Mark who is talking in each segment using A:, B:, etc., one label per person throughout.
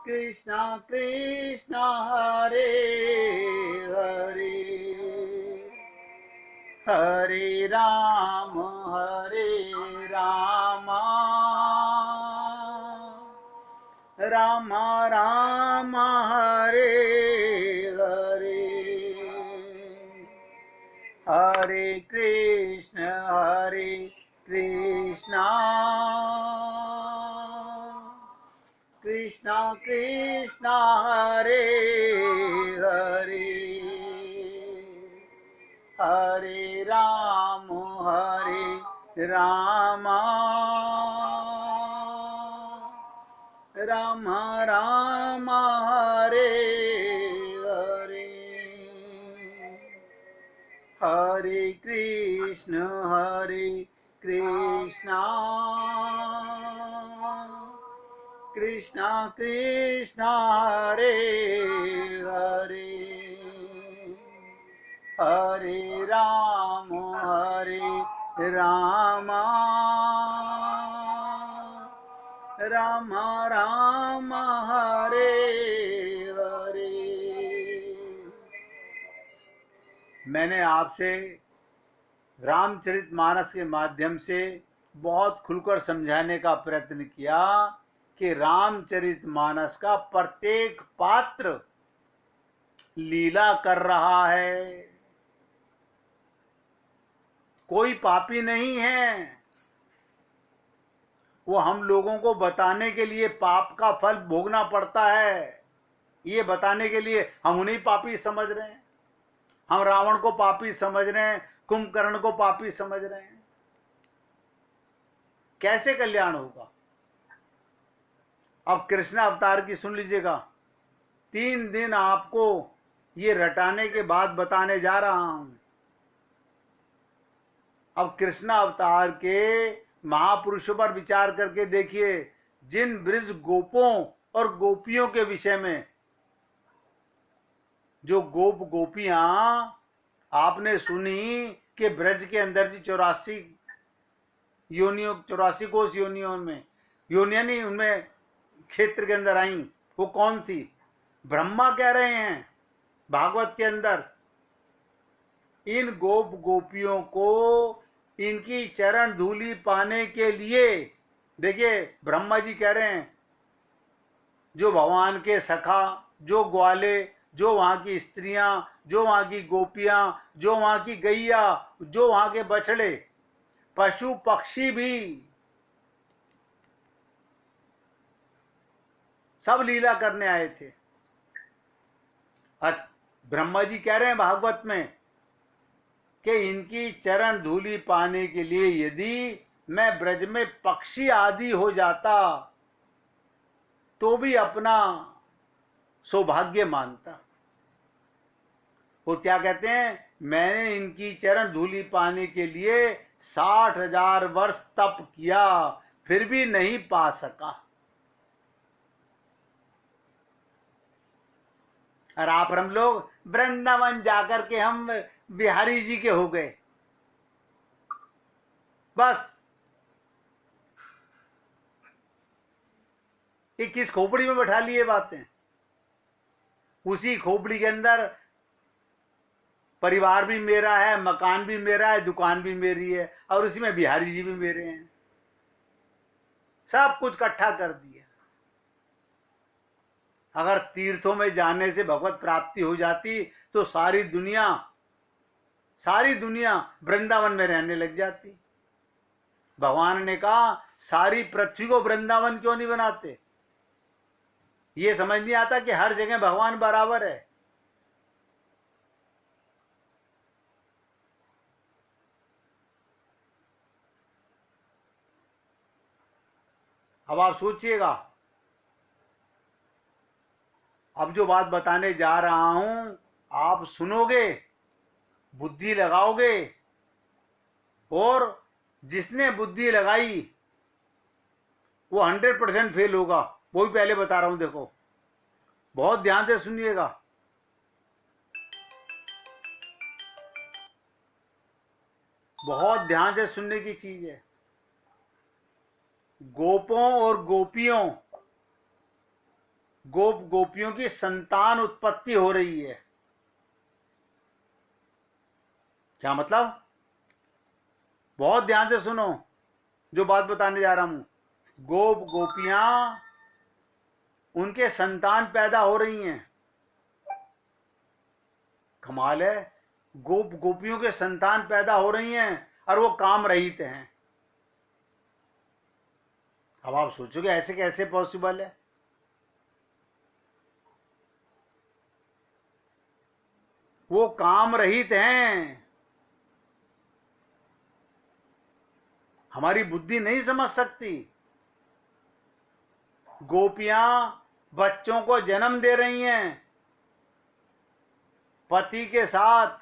A: कृष्णा कृष्णा हरे हरे, हरे राम राम राम हरे हरे, हरे कृष्ण कृष्णा कृष्णा हरे हरे, हरे राम राम राम हरे हरे, हरे कृष्ण कृष्णा कृष्णा कृष्णा हरे हरे, हरे राम राम राम हरे हरे। मैंने आपसे रामचरितमानस के माध्यम से बहुत खुलकर समझाने का प्रयत्न किया कि रामचरितमानस का प्रत्येक पात्र लीला कर रहा है, कोई पापी नहीं है। वो हम लोगों को बताने के लिए पाप का फल भोगना पड़ता है, ये बताने के लिए हम उन्हें पापी समझ रहे हैं। हम रावण को पापी समझ रहे हैं, कुंभकर्ण को पापी समझ रहे हैं। कैसे कल्याण होगा? अब कृष्ण अवतार की सुन लीजिएगा। 3 दिन आपको ये रटाने के बाद बताने जा रहा हूं। अब कृष्ण अवतार के महापुरुषों पर विचार करके देखिए, जिन ब्रज गोपों और गोपियों के विषय में, जो गोप गोपियां आपने सुनी कि ब्रज के अंदर जी 84 योनियों, 84 कोष योनियों में, योनियां नहीं, उनमें क्षेत्र के अंदर आई, वो कौन थी? ब्रह्मा कह रहे हैं भागवत के अंदर, इन गोप गोपियों को इनकी चरण धूलि पाने के लिए, देखिए ब्रह्मा जी कह रहे हैं, जो भगवान के सखा, जो ग्वाले, जो वहां की स्त्रियां, जो वहां की गोपियां, जो वहां की गैया, जो वहां के बछड़े, पशु पक्षी भी सब लीला करने आए थे। और ब्रह्मा जी कह रहे हैं भागवत में कि इनकी चरण धूलि पाने के लिए यदि मैं ब्रज में पक्षी आदि हो जाता तो भी अपना सौभाग्य मानता। वो क्या कहते हैं? मैंने इनकी चरण धूलि पाने के लिए 60,000 वर्ष तप किया, फिर भी नहीं पा सका। और आप हम लोग वृंदावन जाकर के हम बिहारी जी के हो गए, बस। ये किस खोपड़ी में बैठा लिए बातें? उसी खोपड़ी के अंदर परिवार भी मेरा है, मकान भी मेरा है, दुकान भी मेरी है, और उसी में बिहारी जी भी मेरे हैं। सब कुछ इकट्ठा कर दिया। अगर तीर्थों में जाने से भगवत प्राप्ति हो जाती तो सारी दुनिया वृंदावन में रहने लग जाती। भगवान ने कहा सारी पृथ्वी को वृंदावन क्यों नहीं बनाते? ये समझ नहीं आता कि हर जगह भगवान बराबर है। अब आप सोचिएगा, अब जो बात बताने जा रहा हूं आप सुनोगे, बुद्धि लगाओगे, और जिसने बुद्धि लगाई वो 100% फेल होगा। वो भी पहले बता रहा हूं, देखो बहुत ध्यान से सुनिएगा। बहुत ध्यान से सुनने की चीज है। गोपों और गोपियों गोप गोपियों की संतान उत्पत्ति हो रही है। क्या मतलब? बहुत ध्यान से सुनो जो बात बताने जा रहा हूं। गोप गोपियां, उनके संतान पैदा हो रही हैं। कमाल है, गोप गोपियों के संतान पैदा हो रही हैं और वो काम रहित हैं। अब आप सोचोगे ऐसे कैसे पॉसिबल है? वो काम रहित हैं। हमारी बुद्धि नहीं समझ सकती। गोपियां बच्चों को जन्म दे रही हैं, पति के साथ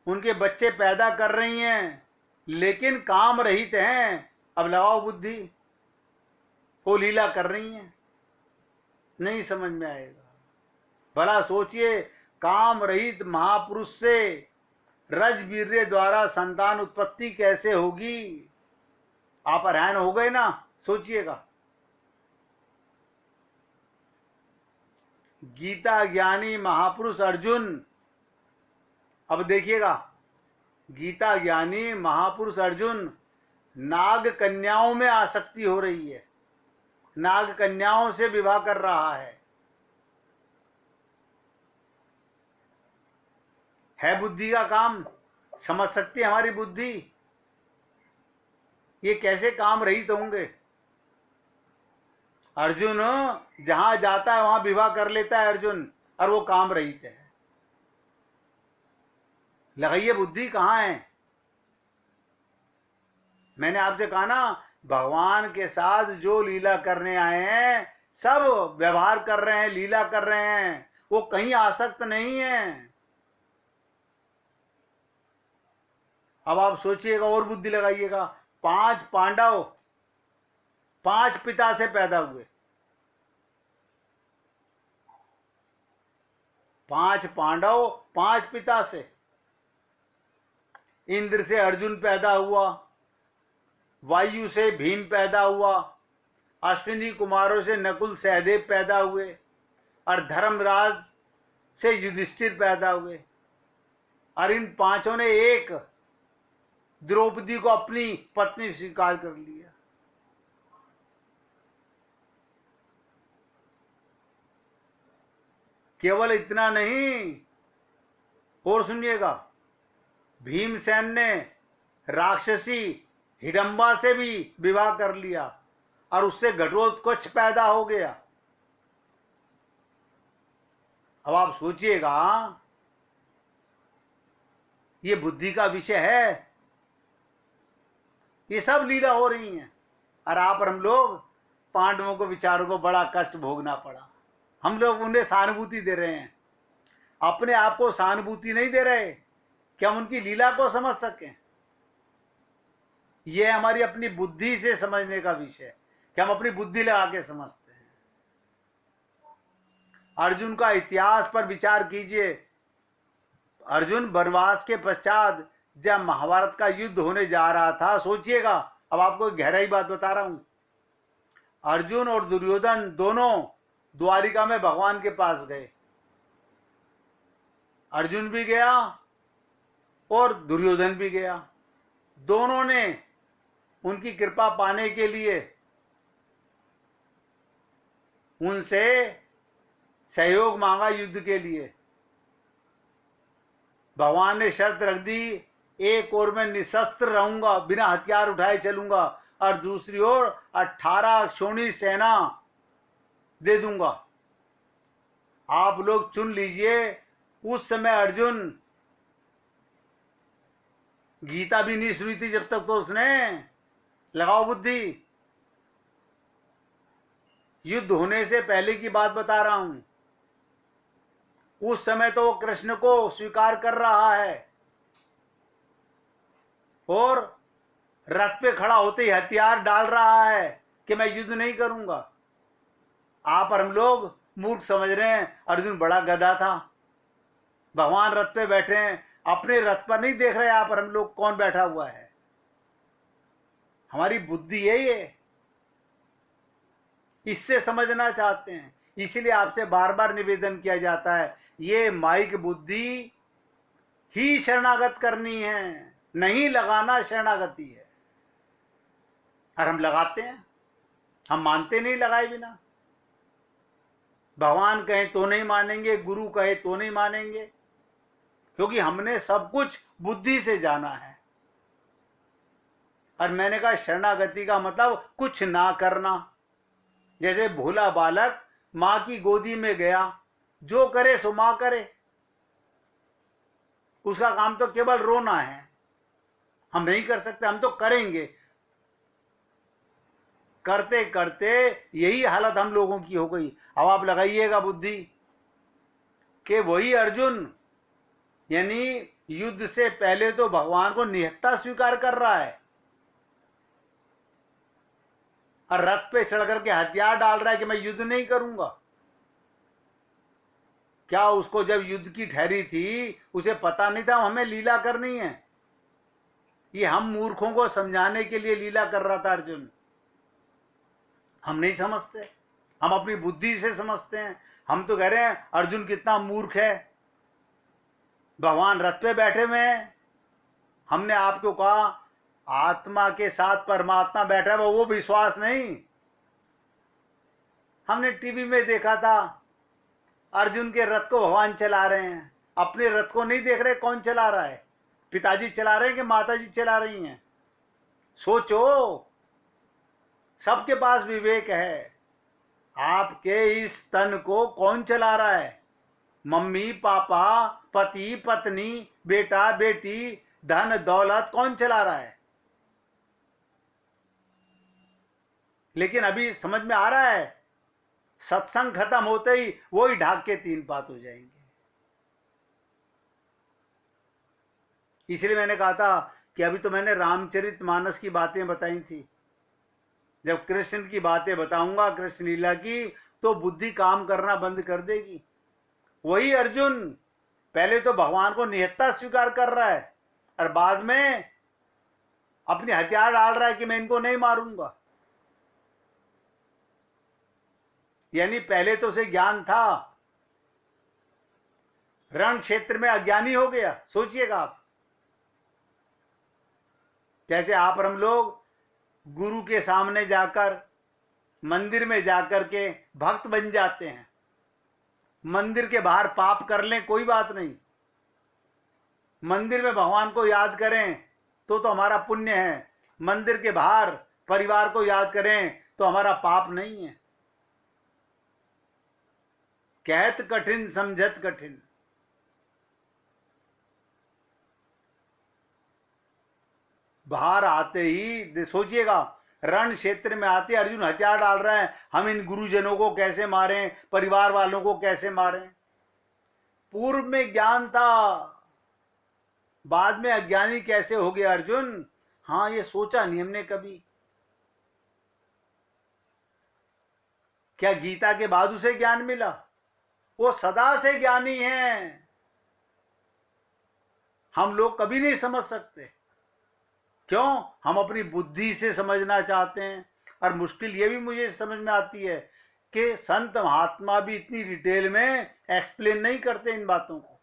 A: उनके बच्चे पैदा कर रही हैं, लेकिन काम रहित हैं। अब लगाओ बुद्धि, वो लीला कर रही हैं, नहीं समझ में आएगा। भला सोचिए, काम रहित महापुरुष से रजवीर्य द्वारा संतान उत्पत्ति कैसे होगी? आप हैरान हो गए ना? सोचिएगा। गीता ज्ञानी महापुरुष अर्जुन, अब देखिएगा, गीता ज्ञानी महापुरुष अर्जुन नाग कन्याओं में आसक्ति हो रही है, नाग कन्याओं से विवाह कर रहा है बुद्धि का काम? समझ सकती है हमारी बुद्धि? ये कैसे काम रहित होंगे? अर्जुन जहां जाता है वहां विवाह कर लेता है अर्जुन, और वो काम रहित है। लगाइए बुद्धि कहां है? मैंने आपसे कहा ना, भगवान के साथ जो लीला करने आए हैं सब व्यवहार कर रहे हैं, लीला कर रहे हैं, वो कहीं आसक्त नहीं है। अब आप सोचिएगा और बुद्धि लगाइएगा। 5 पांडव 5 पिता से पैदा हुए, 5 पांडव 5 पिता से। इंद्र से अर्जुन पैदा हुआ, वायु से भीम पैदा हुआ, अश्विनी कुमारों से नकुल सहदेव पैदा हुए, और धर्मराज से युधिष्ठिर पैदा हुए। और इन 5 ने एक द्रौपदी को अपनी पत्नी स्वीकार कर लिया। केवल इतना नहीं, और सुनिएगा, भीमसेन ने राक्षसी हिडंबा से भी विवाह कर लिया और उससे घटोत्कच पैदा हो गया। अब आप सोचिएगा, ये बुद्धि का विषय है? ये सब लीला हो रही हैं, और आप और हम लोग पांडवों को विचारों को बड़ा कष्ट भोगना पड़ा। हम लोग उन्हें सहानुभूति दे रहे हैं, अपने आप को सहानुभूति नहीं दे रहे कि हम उनकी लीला को समझ सकें। यह हमारी अपनी बुद्धि से समझने का विषय है कि हम अपनी बुद्धि लगा के समझते हैं। अर्जुन का इतिहास पर विचार कीजिए। अर्जुन वनवास के पश्चात जब महाभारत का युद्ध होने जा रहा था, सोचिएगा, अब आपको गहराई बात बता रहा हूं। अर्जुन और दुर्योधन दोनों द्वारिका में भगवान के पास गए। अर्जुन भी गया और दुर्योधन भी गया। दोनों ने उनकी कृपा पाने के लिए उनसे सहयोग मांगा युद्ध के लिए। भगवान ने शर्त रख दी, एक ओर मैं निशस्त्र रहूंगा, बिना हथियार उठाए चलूंगा, और दूसरी ओर 18 क्षोणी सेना दे दूंगा। आप लोग चुन लीजिए। उस समय अर्जुन, गीता भी नहीं सुनी थी जब तक, तो उसने, लगाओ बुद्धि, युद्ध होने से पहले की बात बता रहा हूं, उस समय तो वो कृष्ण को स्वीकार कर रहा है और रथ पे खड़ा होते ही हथियार डाल रहा है कि मैं युद्ध नहीं करूंगा। आप और हम लोग मूर्ख समझ रहे हैं अर्जुन बड़ा गधा था। भगवान रथ पे बैठे हैं, अपने रथ पर नहीं देख रहे आप और हम लोग कौन बैठा हुआ है। हमारी बुद्धि है ये, इससे समझना चाहते हैं। इसलिए आपसे बार बार निवेदन किया जाता है, ये माइक बुद्धि ही शरणागत करनी है, नहीं लगाना शरणागति है। और हम लगाते हैं, हम मानते नहीं लगाए बिना। भगवान कहे तो नहीं मानेंगे, गुरु कहे तो नहीं मानेंगे, क्योंकि हमने सब कुछ बुद्धि से जाना है। और मैंने कहा शरणागति का मतलब कुछ ना करना। जैसे भोला बालक मां की गोदी में गया, जो करे सो मां करे, उसका काम तो केवल रोना है। हम नहीं कर सकते, हम तो करेंगे। करते करते यही हालत हम लोगों की हो गई। अब आप लगाइएगा बुद्धि कि वही अर्जुन यानी युद्ध से पहले तो भगवान को निहत्था स्वीकार कर रहा है और रथ पे चढ़ करके हथियार डाल रहा है कि मैं युद्ध नहीं करूंगा। क्या उसको जब युद्ध की ठहरी थी उसे पता नहीं था हमें लीला करनी है? ये हम मूर्खों को समझाने के लिए लीला कर रहा था अर्जुन। हम नहीं समझते, हम अपनी बुद्धि से समझते हैं। हम तो कह रहे हैं अर्जुन कितना मूर्ख है, भगवान रथ पे बैठे हुए हैं। हमने आपको कहा आत्मा के साथ परमात्मा बैठा है, वो विश्वास नहीं। हमने टीवी में देखा था अर्जुन के रथ को भगवान चला रहे हैं, अपने रथ को नहीं देख रहे कौन चला रहा है, पिताजी चला रहे हैं कि माताजी चला रही हैं। सोचो, सबके पास विवेक है। आपके इस तन को कौन चला रहा है? मम्मी पापा, पति पत्नी, बेटा बेटी, धन दौलत, कौन चला रहा है? लेकिन अभी समझ में आ रहा है, सत्संग खत्म होते ही वो ही ढाक के तीन पात हो जाएंगे। इसलिए मैंने कहा था कि अभी तो मैंने रामचरितमानस की बातें बताई थी। जब कृष्ण की बातें बताऊंगा, कृष्ण लीला की, तो बुद्धि काम करना बंद कर देगी। वही अर्जुन पहले तो भगवान को निहत्था स्वीकार कर रहा है और बाद में अपने हथियार डाल रहा है कि मैं इनको नहीं मारूंगा। यानी पहले तो उसे ज्ञान था, रण क्षेत्र में अज्ञानी हो गया। सोचिएगा आप, जैसे आप और हम लोग गुरु के सामने जाकर, मंदिर में जाकर के भक्त बन जाते हैं। मंदिर के बाहर पाप कर लें कोई बात नहीं, मंदिर में भगवान को याद करें तो हमारा पुण्य है। मंदिर के बाहर परिवार को याद करें तो हमारा पाप नहीं है। कहत कठिन समझत कठिन। बाहर आते ही सोचिएगा, रण क्षेत्र में आते अर्जुन हथियार डाल रहा है, हम इन गुरुजनों को कैसे मारें, परिवार वालों को कैसे मारें। पूर्व में ज्ञान था, बाद में अज्ञानी कैसे हो गया अर्जुन? हाँ, ये सोचा नहीं हमने कभी। क्या गीता के बाद उसे ज्ञान मिला? वो सदा से ज्ञानी है, हम लोग कभी नहीं समझ सकते। क्यों? हम अपनी बुद्धि से समझना चाहते हैं। और मुश्किल ये भी मुझे समझ में आती है कि संत महात्मा भी इतनी डिटेल में एक्सप्लेन नहीं करते इन बातों को।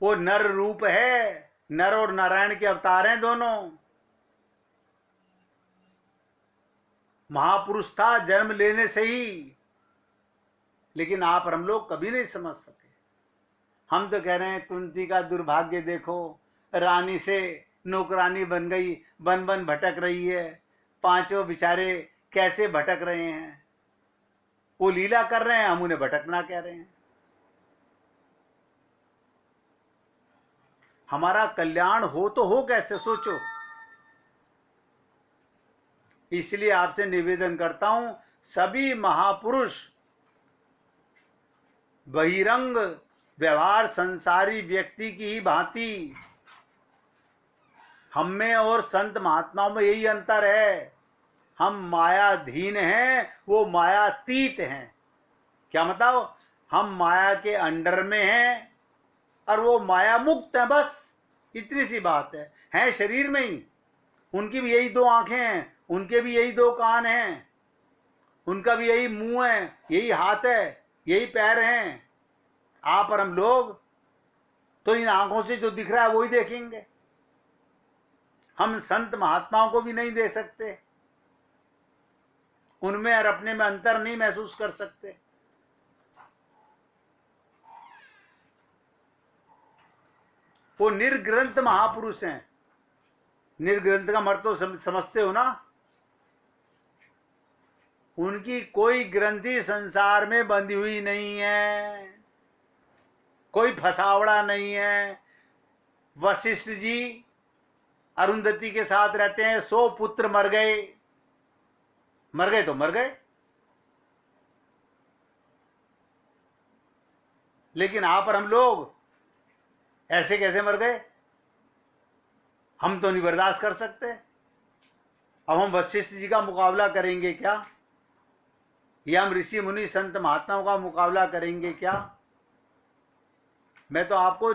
A: वो नर रूप है, नर और नारायण के अवतार हैं दोनों। महापुरुष था जन्म लेने से ही, लेकिन आप और हम लोग कभी नहीं समझ सके। हम तो कह रहे हैं कुंती का दुर्भाग्य देखो, रानी से नौकरानी बन गई, बन बन भटक रही है। पांचों बेचारे कैसे भटक रहे हैं। वो लीला कर रहे हैं, हम उन्हें भटकना कह रहे हैं। हमारा कल्याण हो तो हो कैसे, सोचो। इसलिए आपसे निवेदन करता हूं, सभी महापुरुष बहिरंग व्यवहार संसारी व्यक्ति की ही भांति, हम में और संत महात्माओं में यही अंतर है। हम मायाधीन हैं, वो मायातीत हैं। क्या मतलब? हम माया के अंडर में हैं और वो माया मुक्त है। बस इतनी सी बात है शरीर में ही। उनकी भी यही दो आंखें हैं, उनके भी यही दो कान हैं, उनका भी यही मुंह है, यही हाथ है, यही पैर हैं। आप और हम लोग तो इन आंखों से जो दिख रहा है वही देखेंगे। हम संत महात्माओं को भी नहीं देख सकते, उनमें और अपने में अंतर नहीं महसूस कर सकते। वो निर्ग्रंथ महापुरुष हैं। निर्ग्रंथ का मर्थ तो समझते हो ना? उनकी कोई ग्रंथि संसार में बंधी हुई नहीं है, कोई फसावड़ा नहीं है। वशिष्ठ जी अरुंधति के साथ रहते हैं, 100 पुत्र मर गए, मर गए तो मर गए, लेकिन आप और हम लोग ऐसे कैसे मर गए? हम तो नहीं बर्दाश्त कर सकते। अब हम वशिष्ठ जी का मुकाबला करेंगे क्या, या हम ऋषि मुनि संत महात्माओं का मुकाबला करेंगे क्या? मैं तो आपको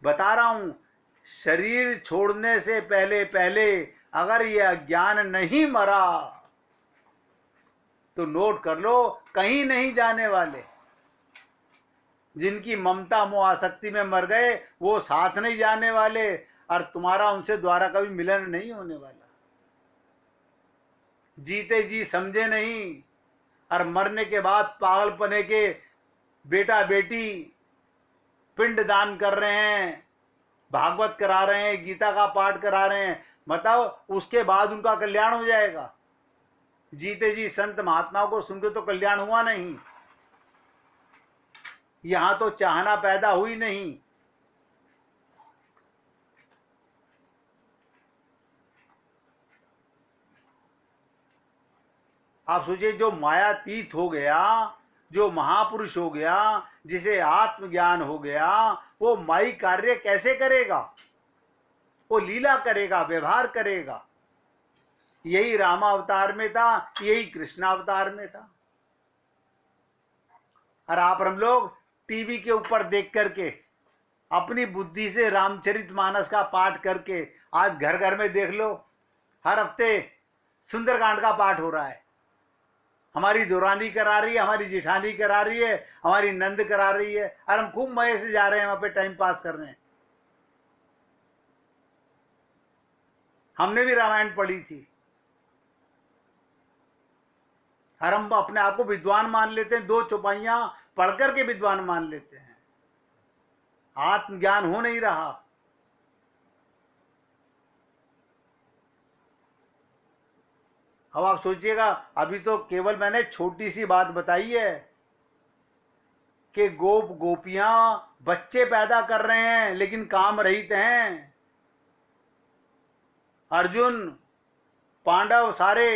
A: बता रहा हूं, शरीर छोड़ने से पहले पहले अगर ये अज्ञान नहीं मरा तो नोट कर लो, कहीं नहीं जाने वाले। जिनकी ममता मोह आसक्ति में मर गए वो साथ नहीं जाने वाले, और तुम्हारा उनसे द्वारा कभी मिलन नहीं होने वाला। जीते जी समझे नहीं, और मरने के बाद पागलपने के बेटा बेटी पिंड दान कर रहे हैं, भागवत करा रहे हैं, गीता का पाठ करा रहे हैं, बताओ उसके बाद उनका कल्याण हो जाएगा? जीते जी संत महात्माओं को सुनकर तो कल्याण हुआ नहीं, यहां तो चाहना पैदा हुई नहीं। आप सोचिए, जो मायातीत हो गया, जो महापुरुष हो गया, जिसे आत्मज्ञान हो गया, वो माई कार्य कैसे करेगा? वो लीला करेगा, व्यवहार करेगा। यही रामावतार में था, यही कृष्णावतार में था। और आप हम लोग टीवी के ऊपर देख करके अपनी बुद्धि से रामचरितमानस का पाठ करके, आज घर घर में देख लो, हर हफ्ते सुंदरकांड का पाठ हो रहा है। हमारी दुरानी करा रही है, हमारी जिठानी करा रही है, हमारी नंद करा रही है, और हम खूब मजे से जा रहे हैं वहां पे टाइम पास कर रहे हैं। हमने भी रामायण पढ़ी थी, और हम अपने आप को विद्वान मान लेते हैं, 2 चौपाइयां पढ़ करके विद्वान मान लेते हैं। आत्मज्ञान हो नहीं रहा। अब आप सोचिएगा, अभी तो केवल मैंने छोटी सी बात बताई है कि गोप गोपियां बच्चे पैदा कर रहे हैं लेकिन काम रहित हैं। अर्जुन पांडव सारे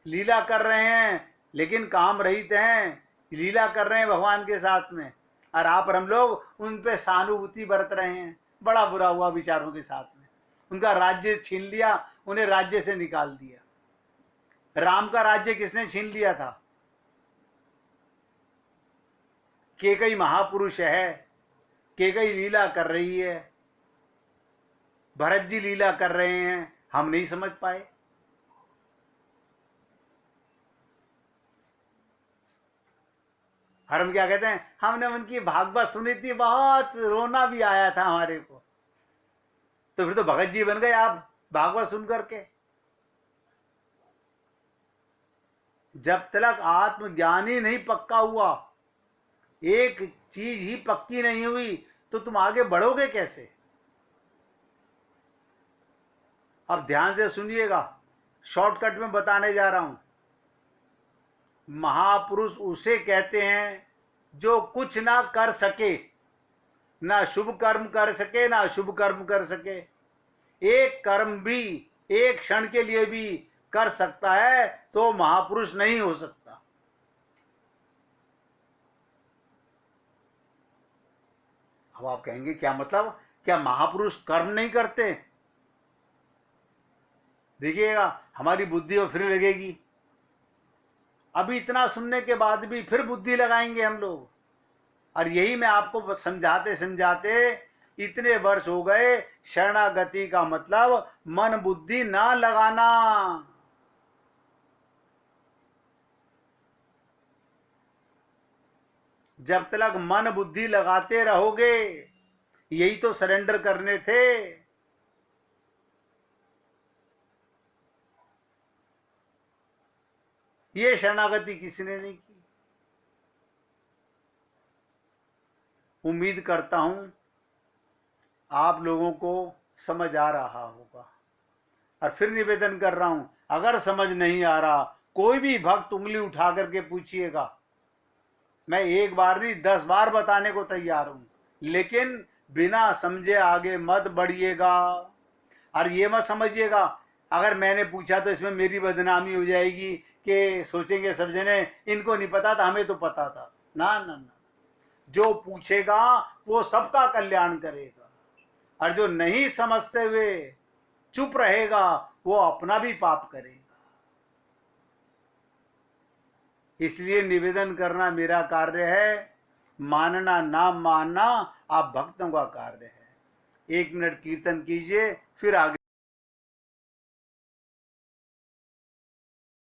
A: लीला कर रहे हैं लेकिन काम रहित हैं, लीला कर रहे हैं भगवान के साथ में, और आप और हम लोग उन पे सहानुभूति बरत रहे हैं। बड़ा बुरा हुआ विचारों के साथ में। उनका राज्य छीन लिया, उन्हें राज्य से निकाल दिया। राम का राज्य किसने छीन लिया था? केकई महापुरुष है, केकई लीला कर रही है, भरत जी लीला कर रहे हैं, हम नहीं समझ पाए। और हम क्या कहते हैं, हमने उनकी भागवत सुनी थी, बहुत रोना भी आया था हमारे को। तो फिर तो भगत जी बन गए आप भागवत सुन करके। जब तक आत्मज्ञान ही नहीं पक्का हुआ, एक चीज ही पक्की नहीं हुई, तो तुम आगे बढ़ोगे कैसे? अब ध्यान से सुनिएगा, शॉर्टकट में बताने जा रहा हूं। महापुरुष उसे कहते हैं जो कुछ ना कर सके, ना शुभ कर्म कर सके, ना अशुभ कर्म कर सके। एक कर्म भी एक क्षण के लिए भी कर सकता है तो महापुरुष नहीं हो सकता। अब आप कहेंगे क्या मतलब, क्या महापुरुष कर्म नहीं करते? देखिएगा, हमारी बुद्धि और फिर लगेगी। अभी इतना सुनने के बाद भी फिर बुद्धि लगाएंगे हम लोग। और यही मैं आपको समझाते समझाते इतने वर्ष हो गए। शरणागति का मतलब मन बुद्धि ना लगाना। जब तक मन बुद्धि लगाते रहोगे, यही तो सरेंडर करने थे। ये शरणागति किसी ने नहीं की। उम्मीद करता हूं आप लोगों को समझ आ रहा होगा। और फिर निवेदन कर रहा हूं, अगर समझ नहीं आ रहा, कोई भी भक्त उंगली उठा करके पूछिएगा। मैं एक बार नहीं 10 बार बताने को तैयार हूं, लेकिन बिना समझे आगे मत बढ़िएगा। और ये मत समझिएगा अगर मैंने पूछा तो इसमें मेरी बदनामी हो जाएगी, कि सोचेंगे सब जने इनको नहीं पता था, हमें तो पता था। ना ना ना, जो पूछेगा वो सबका कल्याण करेगा, और जो नहीं समझते हुए चुप रहेगा वो अपना भी पाप करेगा। इसलिए निवेदन करना मेरा कार्य है, मानना ना मानना आप भक्तों का कार्य है। 1 मिनट कीर्तन कीजिए, फिर आगे